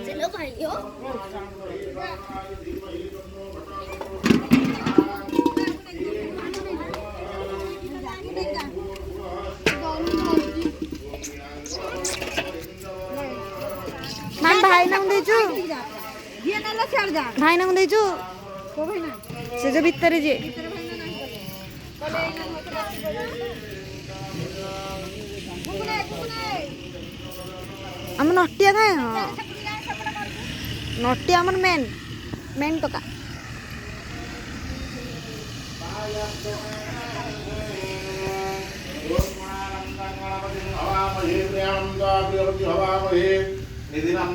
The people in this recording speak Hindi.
चलो भाइयों मान भाई ना देजु ये ना छाड़ जा भाई ना देजु को भाई ना से जो भीतर जे हम नटिया काय नटिया हमर मेन तो का निधिनां